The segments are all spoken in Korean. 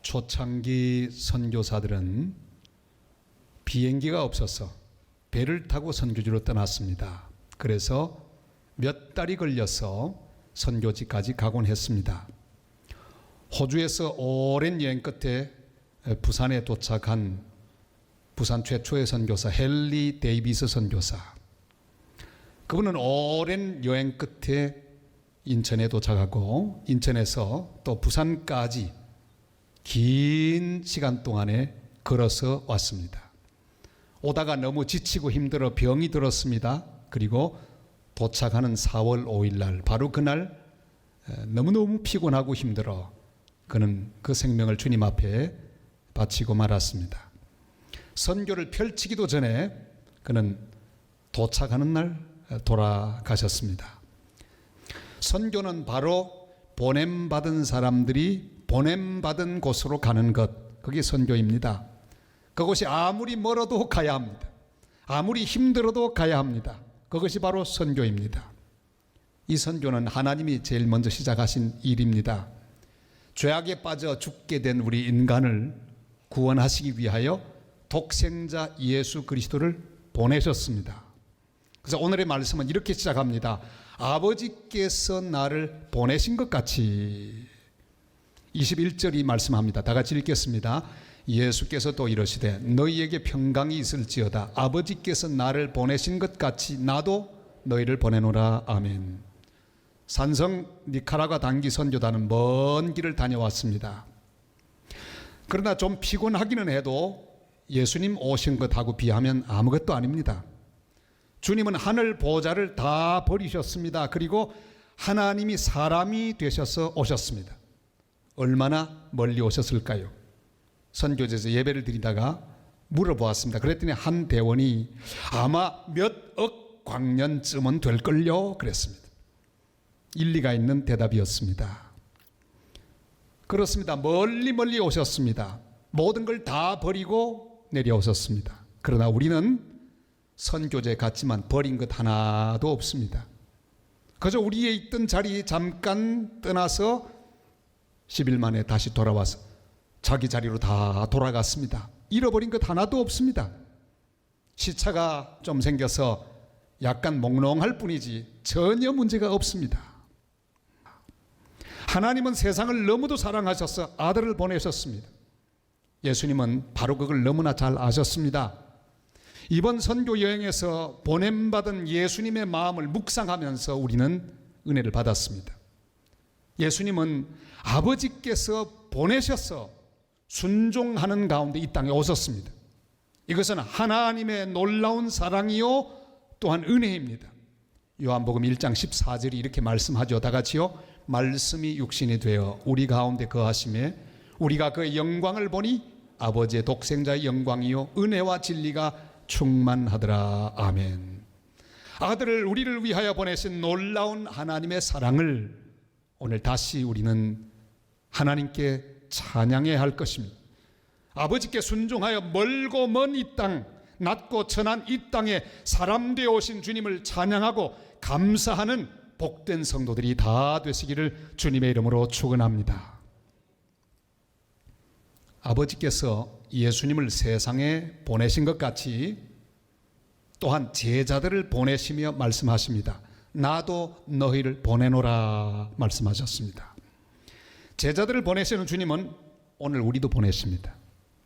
초창기 선교사들은 비행기가 없어서 배를 타고 선교지로 떠났습니다. 그래서 몇 달이 걸려서 선교지까지 가곤 했습니다. 호주에서 오랜 여행 끝에 부산에 도착한 부산 최초의 선교사 헨리 데이비스 선교사. 그분은 오랜 여행 끝에 인천에 도착하고 인천에서 또 부산까지 긴 시간 동안에 걸어서 왔습니다. 오다가 너무 지치고 힘들어 병이 들었습니다. 그리고 도착하는 4월 5일 날 바로 그날 너무너무 피곤하고 힘들어 그는 그 생명을 주님 앞에 바치고 말았습니다. 선교를 펼치기도 전에 그는 도착하는 날 돌아가셨습니다. 선교는 바로 보냄받은 사람들이 보냄받은 곳으로 가는 것, 그게 선교입니다. 그곳이 아무리 멀어도 가야 합니다. 아무리 힘들어도 가야 합니다. 그것이 바로 선교입니다. 이 선교는 하나님이 제일 먼저 시작하신 일입니다. 죄악에 빠져 죽게 된 우리 인간을 구원하시기 위하여 독생자 예수 그리스도를 보내셨습니다. 그래서 오늘의 말씀은 이렇게 시작합니다. 아버지께서 나를 보내신 것 같이. 21절이 말씀합니다. 다 같이 읽겠습니다. 예수께서 또 이러시되 너희에게 평강이 있을지어다. 아버지께서 나를 보내신 것 같이 나도 너희를 보내노라. 아멘. 산성 니카라과 단기 선교단은 먼 길을 다녀왔습니다. 그러나 좀 피곤하기는 해도 예수님 오신 것하고 비하면 아무것도 아닙니다. 주님은 하늘 보좌를 다 버리셨습니다. 그리고 하나님이 사람이 되셔서 오셨습니다. 얼마나 멀리 오셨을까요? 선교지에서 예배를 드리다가 물어보았습니다. 그랬더니 한 대원이 아마 몇 억 광년쯤은 될걸요 그랬습니다. 일리가 있는 대답이었습니다. 그렇습니다. 멀리 오셨습니다. 모든 걸 다 버리고 내려오셨습니다. 그러나 우리는 선교지에 갔지만 버린 것 하나도 없습니다. 그저 우리의 있던 자리 잠깐 떠나서 10일 만에 다시 돌아와서 자기 자리로 다 돌아갔습니다. 잃어버린 것 하나도 없습니다. 시차가 좀 생겨서 약간 몽롱할 뿐이지 전혀 문제가 없습니다. 하나님은 세상을 너무도 사랑하셔서 아들을 보내셨습니다. 예수님은 바로 그걸 너무나 잘 아셨습니다. 이번 선교 여행에서 보냄받은 예수님의 마음을 묵상하면서 우리는 은혜를 받았습니다. 예수님은 아버지께서 보내셔서 순종하는 가운데 이 땅에 오셨습니다. 이것은 하나님의 놀라운 사랑이요 또한 은혜입니다. 요한복음 1장 14절이 이렇게 말씀하죠. 다 같이요. 말씀이 육신이 되어 우리 가운데 거하심에 우리가 그의 영광을 보니 아버지의 독생자의 영광이요 은혜와 진리가 충만하더라. 아멘. 아들을 우리를 위하여 보내신 놀라운 하나님의 사랑을 오늘 다시 우리는 하나님께 찬양해야 할 것입니다. 아버지께 순종하여 멀고 먼 이 땅, 낮고 천한 이 땅에 사람 되어 오신 주님을 찬양하고 감사하는 복된 성도들이 다 되시기를 주님의 이름으로 축원합니다. 아버지께서 예수님을 세상에 보내신 것 같이 또한 제자들을 보내시며 말씀하십니다. 나도 너희를 보내노라 말씀하셨습니다. 제자들을 보내시는 주님은 오늘 우리도 보내십니다.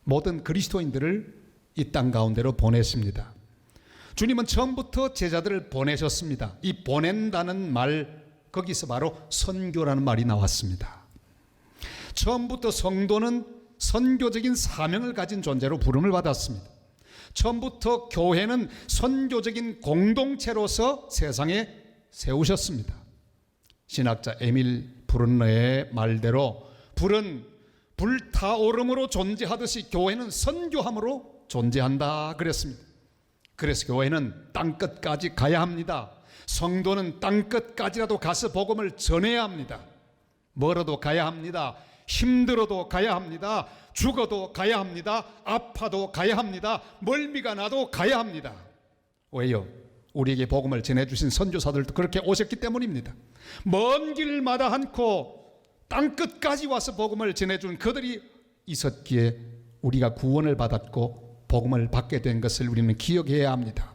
모든 그리스도인들을 이 땅 가운데로 보내십니다. 주님은 처음부터 제자들을 보내셨습니다. 이 보낸다는 말, 거기서 바로 선교라는 말이 나왔습니다. 처음부터 성도는 선교적인 사명을 가진 존재로 부름을 받았습니다. 처음부터 교회는 선교적인 공동체로서 세상에 세우셨습니다. 신학자 에밀 브룬너의 말대로 불은 불타오름으로 존재하듯이 교회는 선교함으로 존재한다 그랬습니다. 그래서 교회는 땅끝까지 가야 합니다. 성도는 땅끝까지라도 가서 복음을 전해야 합니다. 멀어도 가야 합니다. 힘들어도 가야 합니다. 죽어도 가야 합니다. 아파도 가야 합니다. 멀미가 나도 가야 합니다. 왜요? 우리에게 복음을 전해주신 선교사들도 그렇게 오셨기 때문입니다. 먼 길마다 않고 땅끝까지 와서 복음을 전해준 그들이 있었기에 우리가 구원을 받았고 복음을 받게 된 것을 우리는 기억해야 합니다.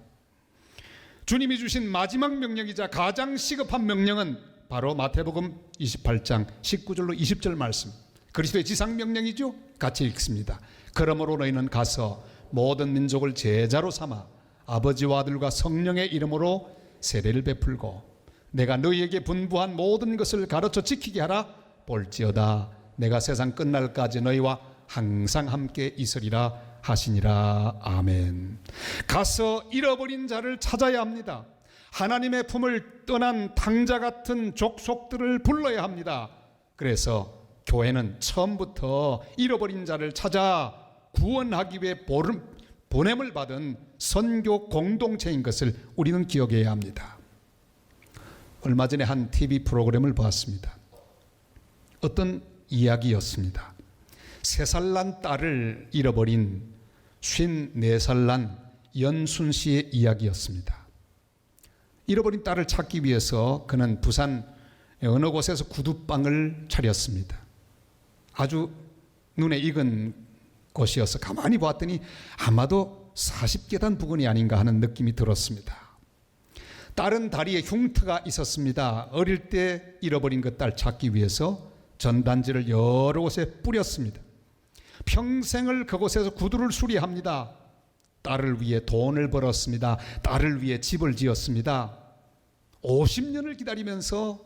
주님이 주신 마지막 명령이자 가장 시급한 명령은 바로 마태복음 28장 19절로 20절 말씀, 그리스도의 지상명령이죠. 같이 읽습니다. 그러므로 너희는 가서 모든 민족을 제자로 삼아 아버지와 아들과 성령의 이름으로 세례를 베풀고 내가 너희에게 분부한 모든 것을 가르쳐 지키게 하라. 볼지어다 내가 세상 끝날까지 너희와 항상 함께 있으리라 하시니라. 아멘. 가서 잃어버린 자를 찾아야 합니다. 하나님의 품을 떠난 탕자 같은 족속들을 불러야 합니다. 그래서 교회는 처음부터 잃어버린 자를 찾아 구원하기 위해 보냄을 받은 선교 공동체인 것을 우리는 기억해야 합니다. 얼마 전에 한 TV 프로그램을 보았습니다. 어떤 이야기였습니다. 3살 난 딸을 잃어버린 54살 난 연순 씨의 이야기였습니다. 잃어버린 딸을 찾기 위해서 그는 부산 어느 곳에서 구두방을 차렸습니다. 아주 눈에 익은 곳이어서 가만히 보았더니 아마도 40계단 부근이 아닌가 하는 느낌이 들었습니다. 딸은 다리에 흉터가 있었습니다. 어릴 때 잃어버린 그 딸 찾기 위해서 전단지를 여러 곳에 뿌렸습니다. 평생을 그곳에서 구두를 수리합니다. 딸을 위해 돈을 벌었습니다. 딸을 위해 집을 지었습니다. 50년을 기다리면서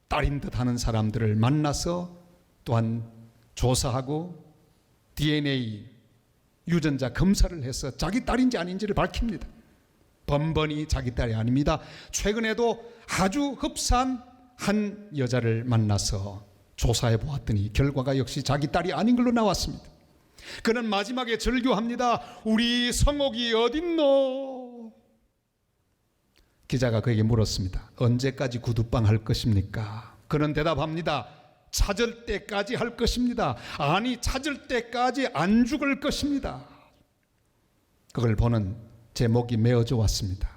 딸인 듯 하는 사람들을 만나서 또한 조사하고 DNA 유전자 검사를 해서 자기 딸인지 아닌지를 밝힙니다. 번번이 자기 딸이 아닙니다. 최근에도 아주 흡사한 한 여자를 만나서 조사해 보았더니 결과가 역시 자기 딸이 아닌 걸로 나왔습니다. 그는 마지막에 절규합니다. 우리 성옥이 어딨노? 기자가 그에게 물었습니다. 언제까지 구두방 할 것입니까? 그는 대답합니다. 찾을 때까지 할 것입니다. 아니, 찾을 때까지 안 죽을 것입니다. 그걸 보는 제 목이 메어져 왔습니다.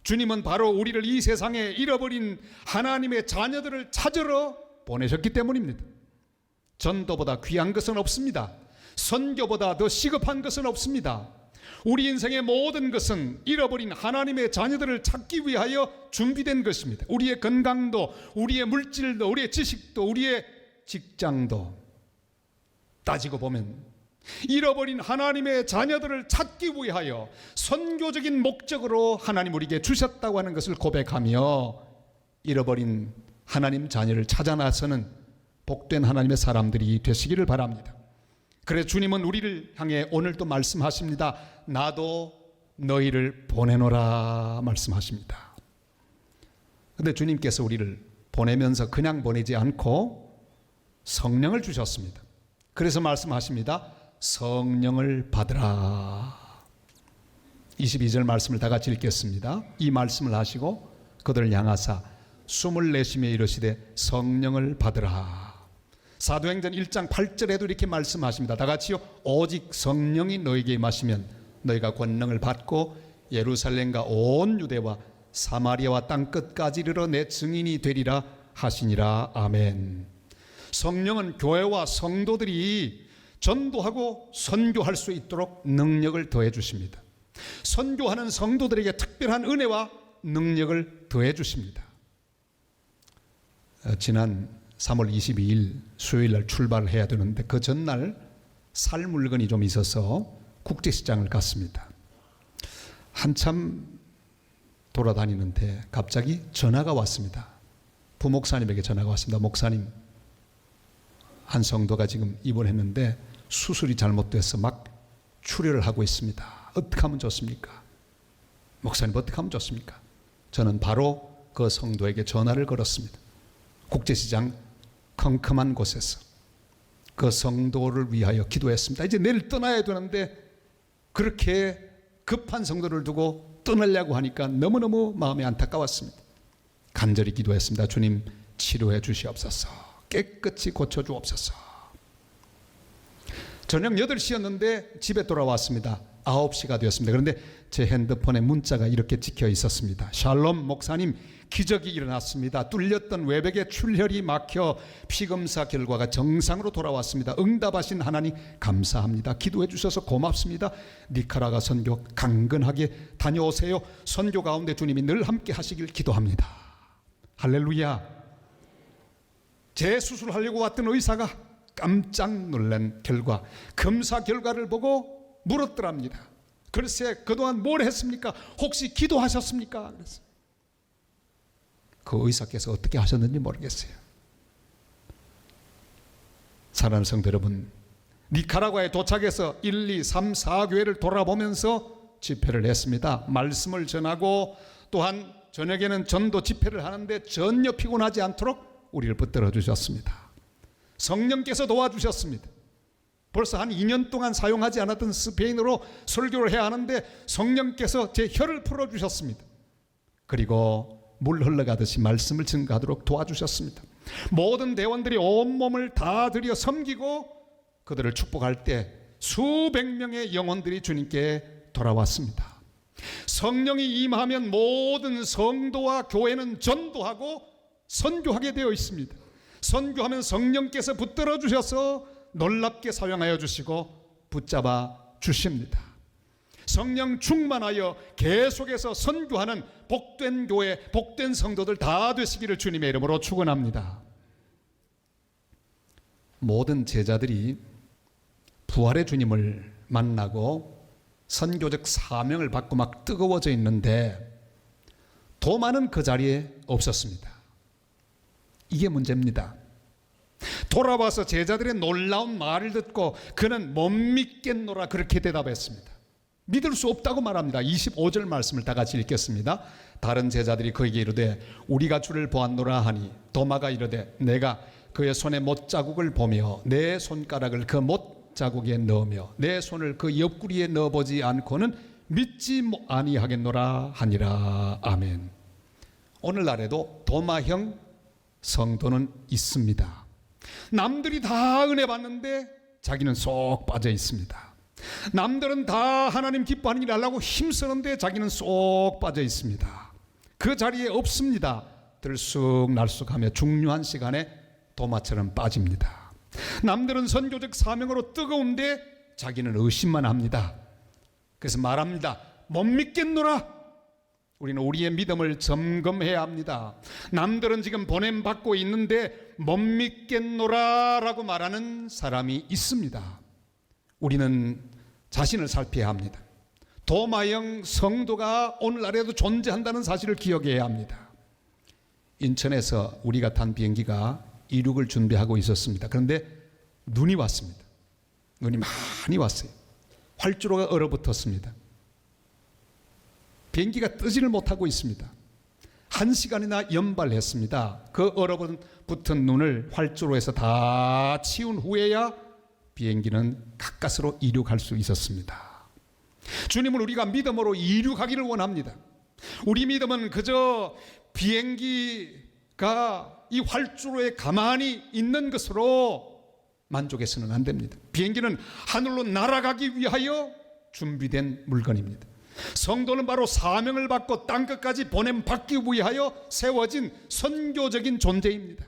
주님은 바로 우리를 이 세상에 잃어버린 하나님의 자녀들을 찾으러 보내셨기 때문입니다. 전도보다 귀한 것은 없습니다. 선교보다 더 시급한 것은 없습니다. 우리 인생의 모든 것은 잃어버린 하나님의 자녀들을 찾기 위하여 준비된 것입니다. 우리의 건강도, 우리의 물질도, 우리의 지식도, 우리의 직장도 따지고 보면 잃어버린 하나님의 자녀들을 찾기 위하여 선교적인 목적으로 하나님 우리에게 주셨다고 하는 것을 고백하며 잃어버린 하나님 자녀를 찾아 나서는 복된 하나님의 사람들이 되시기를 바랍니다. 그래서 주님은 우리를 향해 오늘도 말씀하십니다. 나도 너희를 보내노라 말씀하십니다. 그런데 주님께서 우리를 보내면서 그냥 보내지 않고 성령을 주셨습니다. 그래서 말씀하십니다. 성령을 받으라. 22절 말씀을 다 같이 읽겠습니다. 이 말씀을 하시고 그들을 향하사 숨을 내쉬며 이르시되 성령을 받으라. 사도행전 1장 8절에도 이렇게 말씀하십니다. 다 같이요. 오직 성령이 너에게 임하시면 너희가 권능을 받고 예루살렘과 온 유대와 사마리아와 땅끝까지 이르러 내 증인이 되리라 하시니라. 아멘. 성령은 교회와 성도들이 전도하고 선교할 수 있도록 능력을 더해 주십니다. 선교하는 성도들에게 특별한 은혜와 능력을 더해 주십니다. 지난 3월 22일 수요일 날 출발을 해야 되는데 그 전날 살 물건이 좀 있어서 국제시장을 갔습니다. 한참 돌아다니는데 갑자기 전화가 왔습니다. 부목사님에게 전화가 왔습니다. 목사님, 한 성도가 지금 입원했는데 수술이 잘못돼서 막 출혈을 하고 있습니다. 어떻게 하면 좋습니까? 목사님, 어떻게 하면 좋습니까? 저는 바로 그 성도에게 전화를 걸었습니다. 국제시장 컴컴한 곳에서 그 성도를 위하여 기도했습니다. 이제 내일 떠나야 되는데 그렇게 급한 성도를 두고 떠나려고 하니까 너무너무 마음이 안타까웠습니다. 간절히 기도했습니다. 주님, 치료해 주시옵소서. 깨끗이 고쳐주옵소서. 저녁 8시였는데 집에 돌아왔습니다. 9시가 되었습니다. 그런데 제 핸드폰에 문자가 이렇게 찍혀 있었습니다. 샬롬 목사님, 기적이 일어났습니다. 뚫렸던 외벽에 출혈이 막혀 피검사 결과가 정상으로 돌아왔습니다. 응답하신 하나님 감사합니다. 기도해 주셔서 고맙습니다. 니카라가 선교 강건하게 다녀오세요. 선교 가운데 주님이 늘 함께 하시길 기도합니다. 할렐루야. 재수술하려고 왔던 의사가 깜짝 놀란 결과, 검사 결과를 보고 물었더랍니다. 글쎄 그동안 뭘 했습니까? 혹시 기도하셨습니까? 그랬어요. 그 의사께서 어떻게 하셨는지 모르겠어요. 사랑하는 성도 여러분, 니카라과에 도착해서 1, 2, 3, 4교회를 돌아보면서 집회를 했습니다. 말씀을 전하고 또한 저녁에는 전도 집회를 하는데 전혀 피곤하지 않도록 우리를 붙들어 주셨습니다. 성령께서 도와주셨습니다. 벌써 한 2년 동안 사용하지 않았던 스페인어로 설교를 해야 하는데 성령께서 제 혀를 풀어주셨습니다. 그리고 물 흘러가듯이 말씀을 증거하도록 도와주셨습니다. 모든 대원들이 온몸을 다 들여 섬기고 그들을 축복할 때 수백 명의 영혼들이 주님께 돌아왔습니다. 성령이 임하면 모든 성도와 교회는 전도하고 선교하게 되어 있습니다. 선교하면 성령께서 붙들어 주셔서 놀랍게 사용하여 주시고 붙잡아 주십니다. 성령 충만하여 계속해서 선교하는 복된 교회, 복된 성도들 다 되시기를 주님의 이름으로 축원합니다. 모든 제자들이 부활의 주님을 만나고 선교적 사명을 받고 막 뜨거워져 있는데 도마는 그 자리에 없었습니다. 이게 문제입니다. 돌아와서 제자들의 놀라운 말을 듣고 그는 못 믿겠노라 그렇게 대답했습니다. 믿을 수 없다고 말합니다. 25절 말씀을 다 같이 읽겠습니다. 다른 제자들이 그에게 이르되 우리가 주를 보았노라 하니 도마가 이르되 내가 그의 손에 못자국을 보며 내 손가락을 그 못자국에 넣으며 내 손을 그 옆구리에 넣어보지 않고는 믿지 아니하겠노라 하니라. 아멘. 오늘날에도 도마형 성도는 있습니다. 남들이 다 은혜 받는데 자기는 쏙 빠져 있습니다. 남들은 다 하나님 기뻐하는 일 하려고 힘쓰는데 자기는 쏙 빠져 있습니다. 그 자리에 없습니다. 들쑥날쑥하며 중요한 시간에 도마처럼 빠집니다. 남들은 선교적 사명으로 뜨거운데 자기는 의심만 합니다. 그래서 말합니다. 못 믿겠노라. 우리는 우리의 믿음을 점검해야 합니다. 남들은 지금 보냄받고 있는데 못 믿겠노라 라고 말하는 사람이 있습니다. 우리는 자신을 살펴야 합니다. 도마형 성도가 오늘날에도 존재한다는 사실을 기억해야 합니다. 인천에서 우리가 탄 비행기가 이륙을 준비하고 있었습니다. 그런데 눈이 왔습니다. 눈이 많이 왔어요. 활주로가 얼어붙었습니다. 비행기가 뜨지를 못하고 있습니다. 1시간이나 연발했습니다. 그 얼어붙은 눈을 활주로에서 다 치운 후에야 비행기는 가까스로 이륙할 수 있었습니다. 주님은 우리가 믿음으로 이륙하기를 원합니다. 우리 믿음은 그저 비행기가 이 활주로에 가만히 있는 것으로 만족해서는 안 됩니다. 비행기는 하늘로 날아가기 위하여 준비된 물건입니다. 성도는 바로 사명을 받고 땅끝까지 보냄받기 위하여 세워진 선교적인 존재입니다.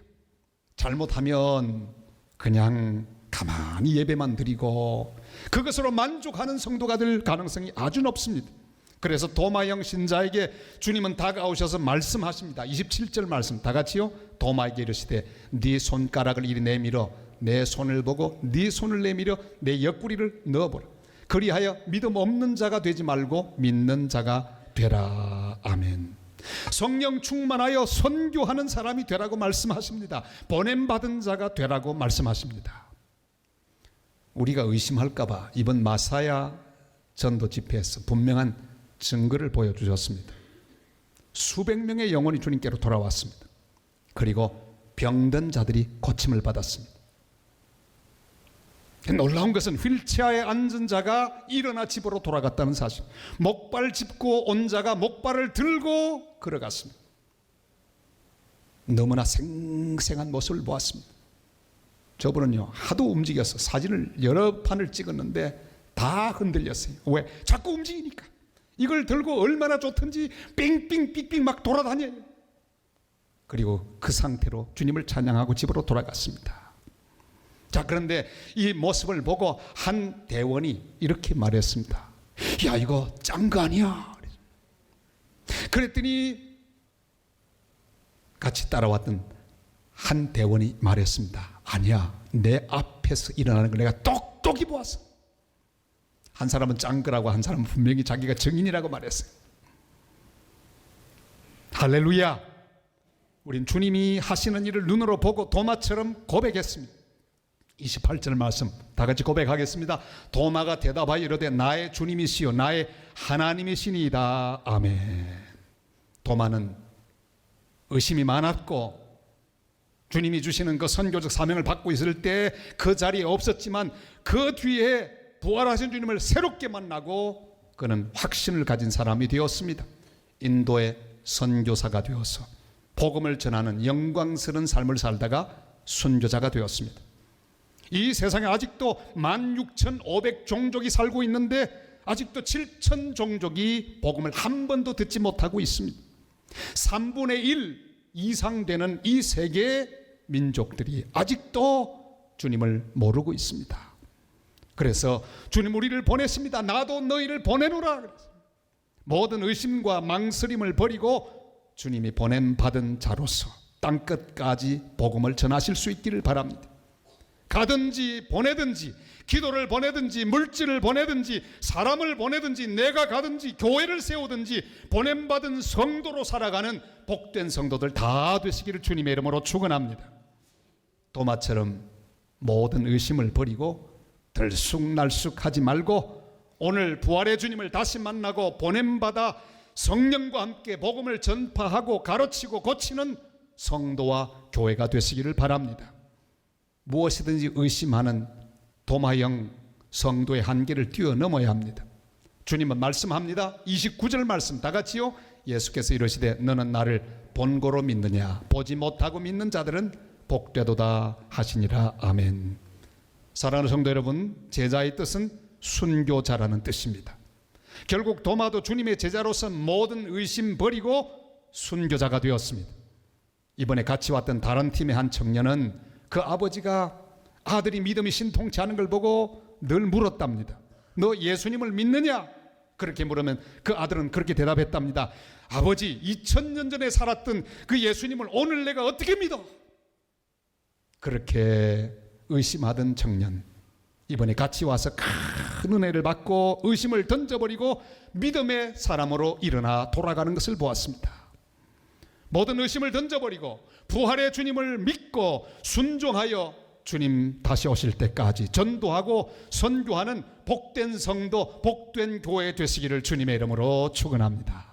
잘못하면 그냥 가만히 예배만 드리고 그것으로 만족하는 성도가 될 가능성이 아주 높습니다. 그래서 도마형 신자에게 주님은 다가오셔서 말씀하십니다. 27절 말씀 다 같이요. 도마에게 이르시되 네 손가락을 이리 내밀어 내 손을 보고 네 손을 내밀어 내 옆구리를 넣어보라. 그리하여 믿음 없는 자가 되지 말고 믿는 자가 되라. 아멘. 성령 충만하여 선교하는 사람이 되라고 말씀하십니다. 보냄받은 자가 되라고 말씀하십니다. 우리가 의심할까 봐 이번 마사야 전도 집회에서 분명한 증거를 보여주셨습니다. 수백 명의 영혼이 주님께로 돌아왔습니다. 그리고 병든 자들이 고침을 받았습니다. 놀라운 것은 휠체어에 앉은 자가 일어나 집으로 돌아갔다는 사실. 목발 짚고 온 자가 목발을 들고 걸어갔습니다. 너무나 생생한 모습을 보았습니다. 저분은요 하도 움직여서 사진을 여러 판을 찍었는데 다 흔들렸어요. 왜? 자꾸 움직이니까. 이걸 들고 얼마나 좋든지 빙빙빙빙 막 돌아다녀요. 그리고 그 상태로 주님을 찬양하고 집으로 돌아갔습니다. 자, 그런데 이 모습을 보고 한 대원이 이렇게 말했습니다. 야, 이거 짠 거 아니야? 그랬더니 같이 따라왔던 한 대원이 말했습니다. 아니야, 내 앞에서 일어나는 걸 내가 똑똑히 보았어. 한 사람은 짠 거라고, 한 사람은 분명히 자기가 증인이라고 말했어요. 할렐루야. 우린 주님이 하시는 일을 눈으로 보고 도마처럼 고백했습니다. 28절 말씀 다 같이 고백하겠습니다. 도마가 대답하여 이르되 나의 주님이시요 나의 하나님이시니이다. 아멘. 도마는 의심이 많았고 주님이 주시는 그 선교적 사명을 받고 있을 때 그 자리에 없었지만 그 뒤에 부활하신 주님을 새롭게 만나고 그는 확신을 가진 사람이 되었습니다. 인도의 선교사가 되어서 복음을 전하는 영광스러운 삶을 살다가 순교자가 되었습니다. 이 세상에 아직도 16,500종족이 살고 있는데 아직도 7,000 종족이 복음을 한 번도 듣지 못하고 있습니다. 3분의 1 이상 되는 이 세계의 민족들이 아직도 주님을 모르고 있습니다. 그래서 주님 우리를 보냈습니다. 나도 너희를 보내노라. 모든 의심과 망설임을 버리고 주님이 보냄받은 자로서 땅끝까지 복음을 전하실 수 있기를 바랍니다. 가든지 보내든지 기도를 보내든지 물질을 보내든지 사람을 보내든지 내가 가든지 교회를 세우든지 보냄받은 성도로 살아가는 복된 성도들 다 되시기를 주님의 이름으로 축원합니다. 도마처럼 모든 의심을 버리고 들쑥날쑥하지 말고 오늘 부활의 주님을 다시 만나고 보냄받아 성령과 함께 복음을 전파하고 가르치고 고치는 성도와 교회가 되시기를 바랍니다. 무엇이든지 의심하는 도마형 성도의 한계를 뛰어넘어야 합니다. 주님은 말씀합니다. 29절 말씀 다 같이요. 예수께서 이르시되 너는 나를 본고로 믿느냐 보지 못하고 믿는 자들은 복되도다 하시니라. 아멘. 사랑하는 성도 여러분, 제자의 뜻은 순교자라는 뜻입니다. 결국 도마도 주님의 제자로서 모든 의심 버리고 순교자가 되었습니다. 이번에 같이 왔던 다른 팀의 한 청년은 그 아버지가 아들이 믿음이 신통치 않은 걸 보고 늘 물었답니다. 너 예수님을 믿느냐? 그렇게 물으면 그 아들은 그렇게 대답했답니다. 아버지, 2000년 전에 살았던 그 예수님을 오늘 내가 어떻게 믿어? 그렇게 의심하던 청년, 이번에 같이 와서 큰 은혜를 받고 의심을 던져버리고 믿음의 사람으로 일어나 돌아가는 것을 보았습니다. 모든 의심을 던져버리고 부활의 주님을 믿고 순종하여 주님 다시 오실 때까지 전도하고 선교하는 복된 성도, 복된 교회 되시기를 주님의 이름으로 축원합니다.